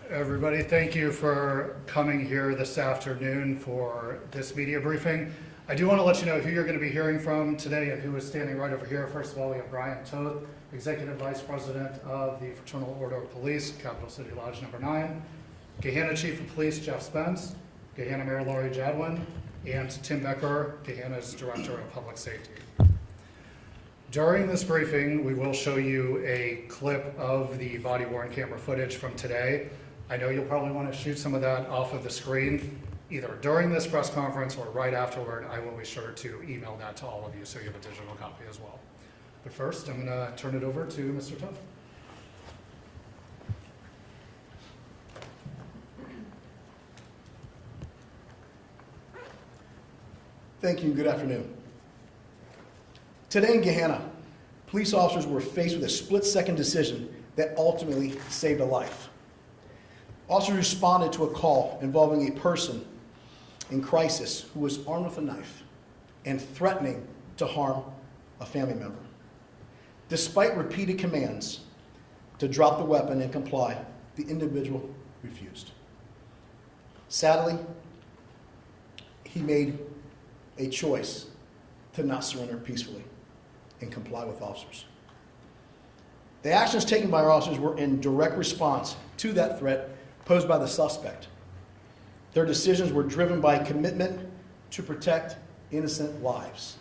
Everybody, thank you for coming here this afternoon for this media briefing. I do want to let you know who you're going to be hearing from today and who is standing right over here. First of all, we have Brian Toth, Executive Vice President of the Fraternal Order of Police, Capital City Lodge number 9, Gahanna Chief of Police Jeff Spence, Gahanna Mayor Laurie Jadwin, and Tim Becker, Gahanna's Director of Public Safety. During this briefing, we will show you a clip of the body-worn camera footage from today. I know you'll probably want to shoot some of that off of the screen, either during this press conference or right afterward. I will be sure to email that to all of you so you have a digital copy as well. But first, I'm going to turn it over to Mr. Toth. Thank you and good afternoon. Today in Gahanna, police officers were faced with a split-second decision that ultimately saved a life. Officers responded to a call involving a person in crisis who was armed with a knife and threatening to harm a family member. Despite repeated commands to drop the weapon and comply, the individual refused. Sadly, he made a choice to not surrender peacefully and comply with officers. The actions taken by our officers were in direct response to that threat posed by the suspect. Their decisions were driven by a commitment to protect innocent lives.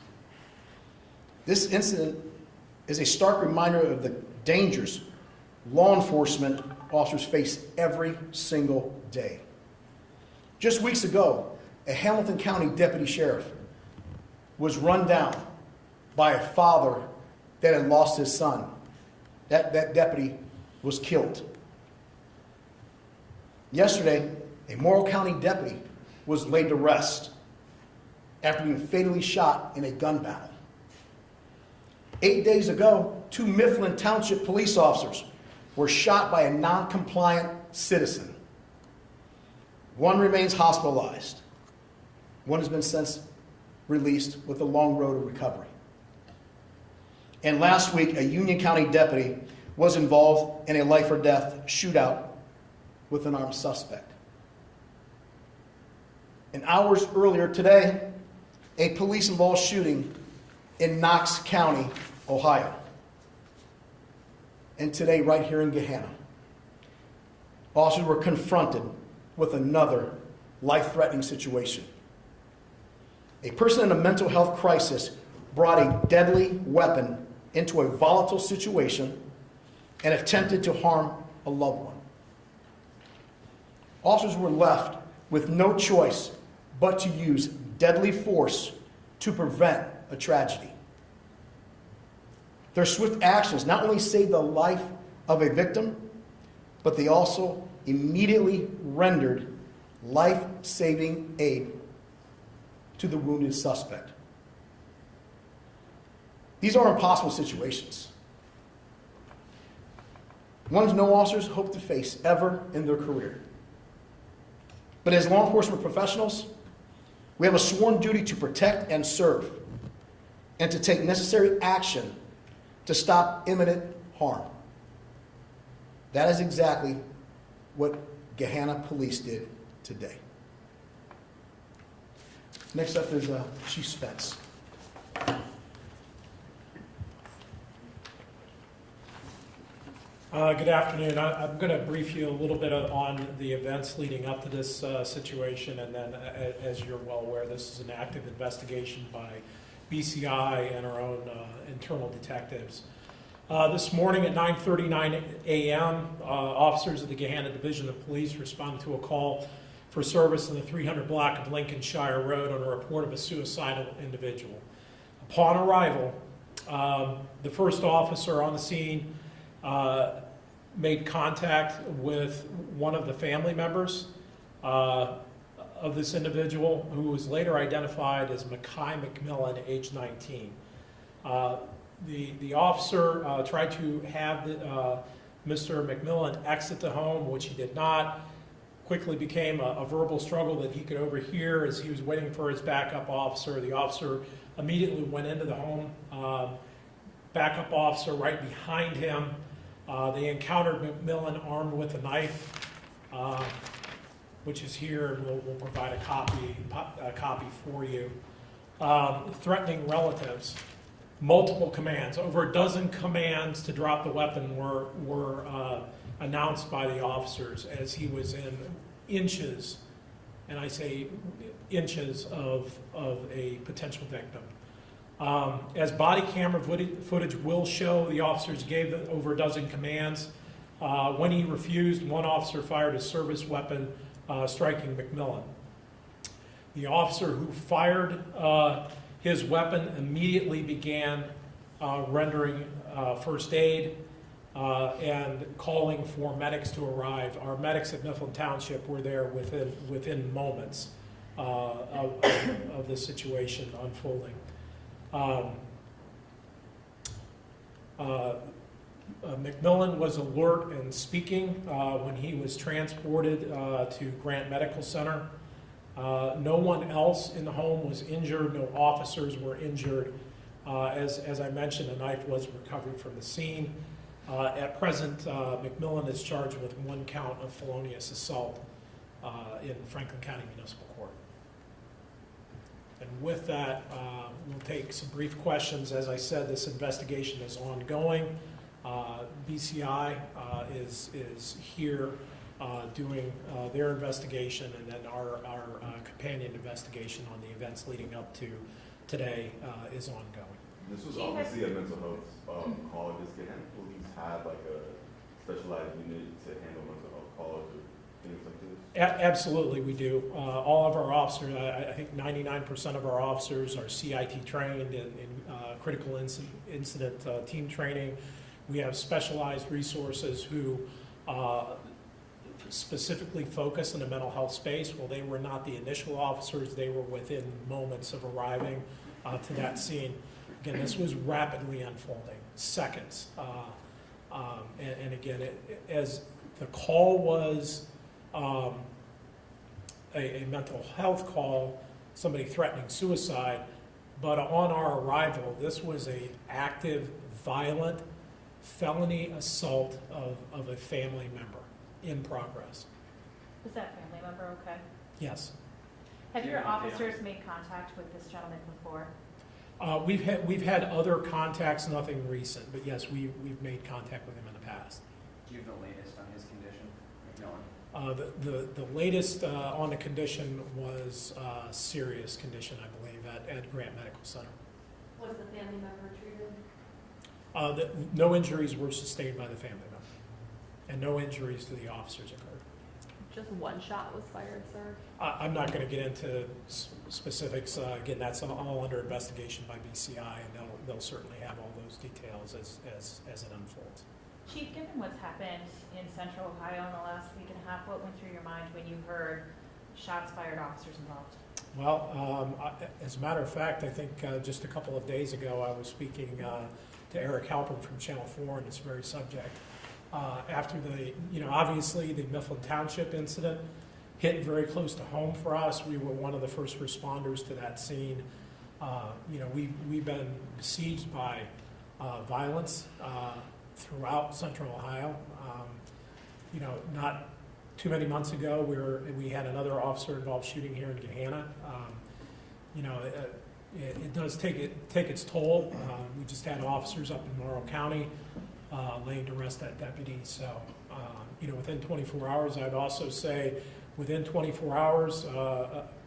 This incident is a stark reminder of the dangers law enforcement officers face every single day. Just weeks ago, a Hamilton County deputy sheriff was run down by a father that had lost his son. That deputy was killed. Yesterday, a Morrill County deputy was laid to rest after being fatally shot in a gun battle. 8 days ago, 2 Mifflin Township police officers were shot by a non-compliant citizen. One remains hospitalized. One has been since released with a long road to recovery. And last week, a Union County deputy was involved in a life or death shootout with an armed suspect. And hours earlier today, a police-involved shooting in Knox County, Ohio. And today, right here in Gahanna, officers were confronted with another life-threatening situation. A person in a mental health crisis brought a deadly weapon into a volatile situation and attempted to harm a loved one. Officers were left with no choice but to use deadly force to prevent a tragedy. Their swift actions not only saved the life of a victim, but they also immediately rendered life-saving aid to the wounded suspect. These are impossible situations, ones no officers hope to face ever in their career. But as law enforcement professionals, we have a sworn duty to protect and serve, and to take necessary action to stop imminent harm. That is exactly what Gahanna Police did today. Next up is Chief Spence. Good afternoon. I'm going to brief you a little bit on the events leading up to this situation, and then, as you're well aware, this is an active investigation by BCI and our own internal detectives. This morning at 9:39 a.m., officers of the Gahanna Division of Police responded to a call for service in the 300 block of Lincolnshire Road on a report of a suicidal individual. Upon arrival, the first officer on the scene made contact with one of the family members of this individual, who was later identified as Mekhi McMillan, age 19. The officer tried to have Mr. McMillan exit the home, which he did not. Quickly became a verbal struggle that he could overhear as he was waiting for his backup officer. The officer immediately went into the home, backup officer right behind him. They encountered McMillan armed with a knife, which is here, and we'll provide a copy for you. Threatening relatives. Multiple commands, over a dozen commands to drop the weapon were announced by the officers as he was in inches, and I say inches, of a potential victim. As body camera footage will show, the officers gave over a dozen commands. When he refused, one officer fired a service weapon, striking McMillan. The officer who fired his weapon immediately began rendering first aid and calling for medics to arrive. Our medics at Mifflin Township were there within moments of the situation unfolding. McMillan was alert and speaking when he was transported to Grant Medical Center. No one else in the home was injured. No officers were injured. As I mentioned, a knife was recovered from the scene. At present, McMillan is charged with 1 count of felonious assault in Franklin County Municipal Court. And with that, we'll take some brief questions. As I said, this investigation is ongoing. BCI is here doing their investigation, and then our companion investigation on the events leading up to today is ongoing. This was obviously a mental health call. Does Gahanna Police have like a specialized unit to handle mental health calls or things like this? Absolutely, we do. All of our officers, I think 99% of our officers are CIT trained in critical incident team training. We have specialized resources who specifically focus in the mental health space. Well, they were not the initial officers. They were within moments of arriving to that scene. Again, this was rapidly unfolding, seconds. And again, as the call was a mental health call, somebody threatening suicide, but on our arrival, this was an active, violent, felony assault of a family member in progress. Was that family member okay? Yes. Have your officers made contact with this gentleman before? We've had other contacts, nothing recent, but yes, we've made contact with him in the past. Do you have the latest on his condition? No. The latest on the condition was serious condition, I believe, at Grant Medical Center. Was the family member treated? No injuries were sustained by the family member, and no injuries to the officers occurred. Just one shot was fired, sir? I'm not going to get into specifics. Again, that's all under investigation by BCI, and they'll certainly have all those details as it unfolds. Chief, given what's happened in Central Ohio in the last week and a half, what went through your mind when you heard shots fired, officers involved? Well, as a matter of fact, I think just a couple of days ago, I was speaking to Eric Halpern from Channel 4 on this very subject. After obviously the Mifflin Township incident hit very close to home for us. We were one of the first responders to that scene. We've been besieged by violence throughout Central Ohio. Not too many months ago, we had another officer-involved shooting here in Gahanna. It does take its toll. We just had officers up in Morrow County laying to rest that deputy. So, within 24 hours, I'd also say within 24 hours,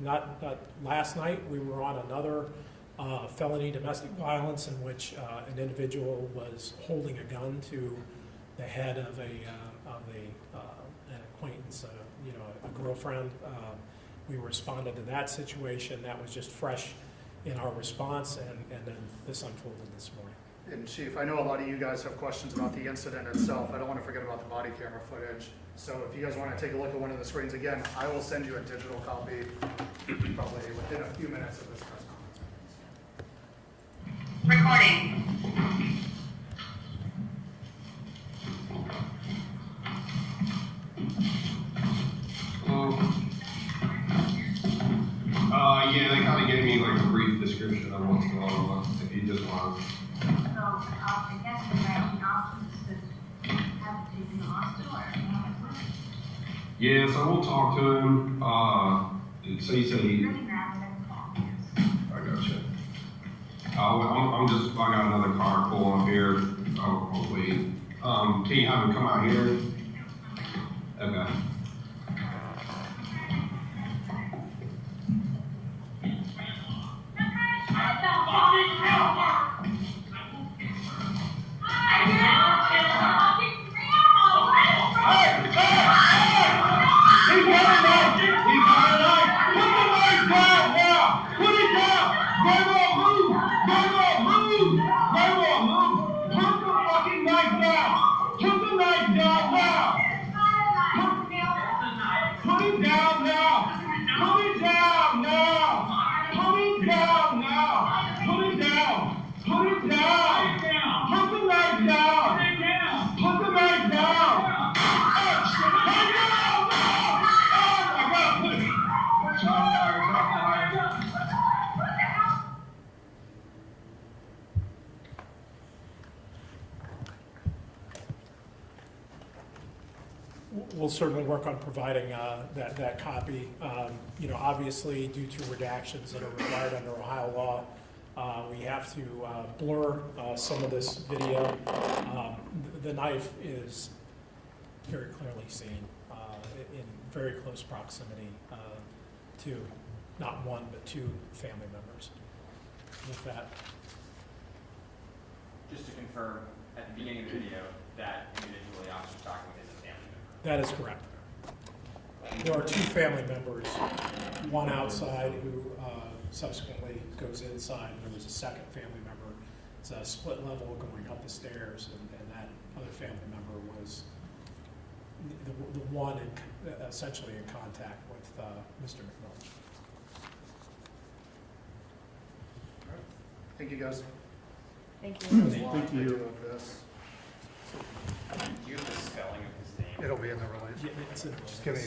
not last night, we were on another felony domestic violence in which an individual was holding a gun to the head of an acquaintance, a girlfriend. We responded to that situation. That was just fresh in our response, and then this unfolded this morning. And Chief, I know a lot of you guys have questions about the incident itself. I don't want to forget about the body camera footage. So if you guys want to take a look at one of the screens again, I will send you a digital copy probably within a few minutes of this press conference. Recording. Yeah, they kind of gave me like a brief description of what's going on, if you just want. I guess the only option is to have to take him to the hospital or have it. Yeah, so we'll talk to him. So he said he. Bring him out and then call me. I gotcha. I'm just, I got another car pull up here. I'll wait. Can you have him come out here? Okay. We'll certainly work on providing that copy. You know, obviously, due to redactions that are required under Ohio law, we have to blur some of this video. The knife is very clearly seen in very close proximity to not one, but two family members. With that, Just to confirm, at the beginning of the video, that individual the officer's talking with is a family member. that is correct. There are two family members, one outside who subsequently goes inside, and there was a second family member. It's a split level going up the stairs, and that other family member was the one essentially in contact with Mr. McMillan. Thank you, guys. Thank you. Thank you. Of this. Do you have the spelling of his name? It'll be in the release. Yeah, it's in the Just give me